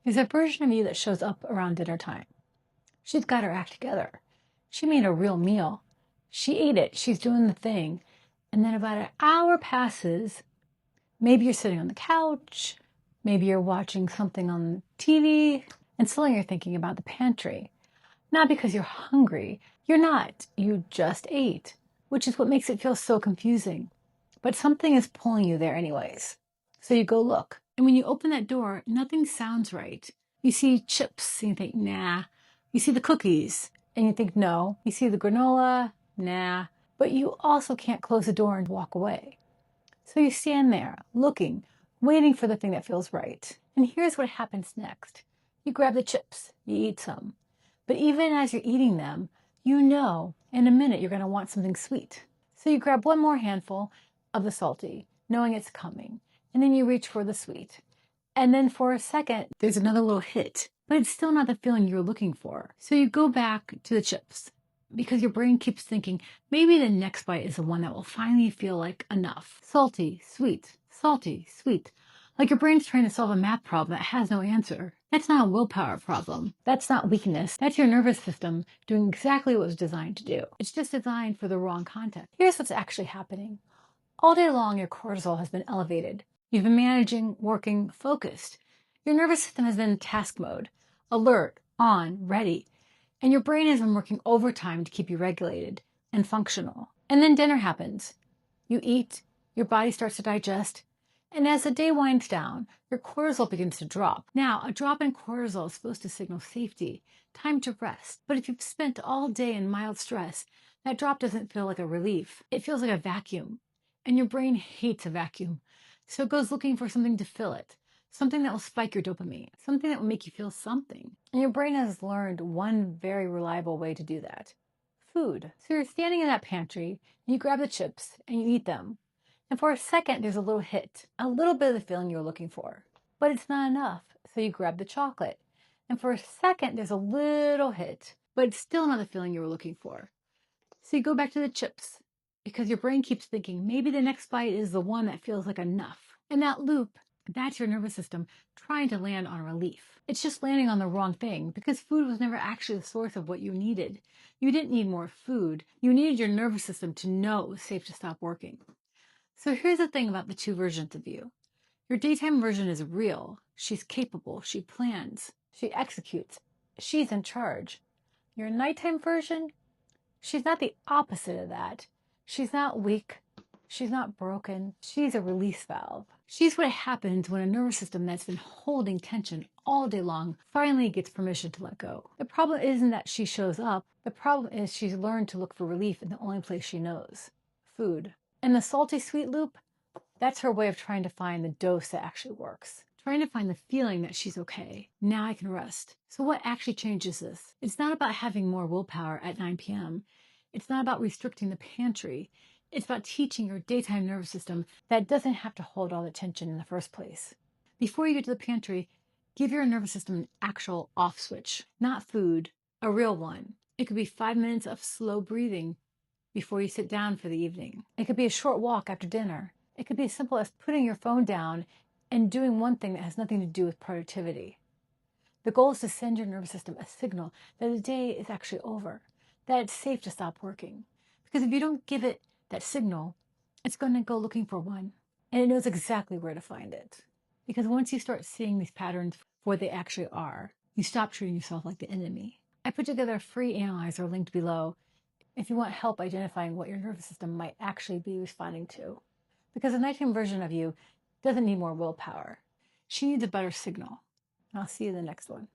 There's a version of you that shows up around dinner time. She's got her act together. She made a real meal. She ate it. She's doing the thing. And then about an hour passes. Maybe you're sitting on the couch. Maybe you're watching something on TV. And suddenly you're thinking about the pantry. Not because you're hungry. You're not. You just ate, which is what makes it feel so confusing. But something is pulling you there anyways. So you go look. And when you open that door, nothing sounds right. You see chips and you think, nah. You see the cookies and you think, no. You see the granola, nah. But you also can't close the door and walk away. So you stand there looking, waiting for the thing that feels right. And here's what happens next. You grab the chips, you eat some. But even as you're eating them, you know in a minute you're going to want something sweet. So you grab one more handful of the salty, knowing it's coming. And then you reach for the sweet. And then for a second, there's another little hit, but it's still not the feeling you're looking for. So you go back to the chips because your brain keeps thinking, maybe the next bite is the one that will finally feel like enough. Salty, sweet, salty, sweet. Like your brain's trying to solve a math problem that has no answer. That's not a willpower problem. That's not weakness. That's your nervous system doing exactly what it was designed to do. It's just designed for the wrong context. Here's what's actually happening. All day long, your cortisol has been elevated. You've been managing, working, focused. Your nervous system has been in task mode, alert, on, ready. And your brain has been working overtime to keep you regulated and functional. And then dinner happens. You eat, your body starts to digest, and as the day winds down, your cortisol begins to drop. Now, a drop in cortisol is supposed to signal safety, time to rest. But if you've spent all day in mild stress, that drop doesn't feel like a relief. It feels like a vacuum. And your brain hates a vacuum. So it goes looking for something to fill it. Something that will spike your dopamine. Something that will make you feel something. And your brain has learned one very reliable way to do that. Food. So you're standing in that pantry, and you grab the chips, and you eat them. And for a second, there's a little hit. A little bit of the feeling you're looking for. But it's not enough. So you grab the chocolate. And for a second, there's a little hit. But it's still not the feeling you were looking for. So you go back to the chips. Because your brain keeps thinking, maybe the next bite is the one that feels like enough. And that loop, that's your nervous system trying to land on relief. It's just landing on the wrong thing because food was never actually the source of what you needed. You didn't need more food. You needed your nervous system to know it was safe to stop working. So here's the thing about the two versions of you. Your daytime version is real. She's capable. She plans. She executes. She's in charge. Your nighttime version, she's not the opposite of that. She's not weak. She's not broken. She's a release valve. She's what happens when a nervous system that's been holding tension all day long finally gets permission to let go. The problem isn't that she shows up. The problem is she's learned to look for relief in the only place she knows, food. And the salty sweet loop, that's her way of trying to find the dose that actually works. Trying to find the feeling that she's okay. Now I can rest. So what actually changes this? It's not about having more willpower at 9 p.m. It's not about restricting the pantry. It's about teaching your daytime nervous system that it doesn't have to hold all the tension in the first place. Before you get to the pantry, give your nervous system an actual off switch. Not food, a real one. It could be 5 minutes of slow breathing before you sit down for the evening. It could be a short walk after dinner. It could be as simple as putting your phone down and doing one thing that has nothing to do with productivity. The goal is to send your nervous system a signal that the day is actually over, that it's safe to stop working. Because if you don't give it that signal, it's going to go looking for one. And it knows exactly where to find it. Because once you start seeing these patterns for what they actually are, you stop treating yourself like the enemy. I put together a free analyzer linked below if you want help identifying what your nervous system might actually be responding to. Because the nighttime version of you doesn't need more willpower. She needs a better signal. I'll see you in the next one.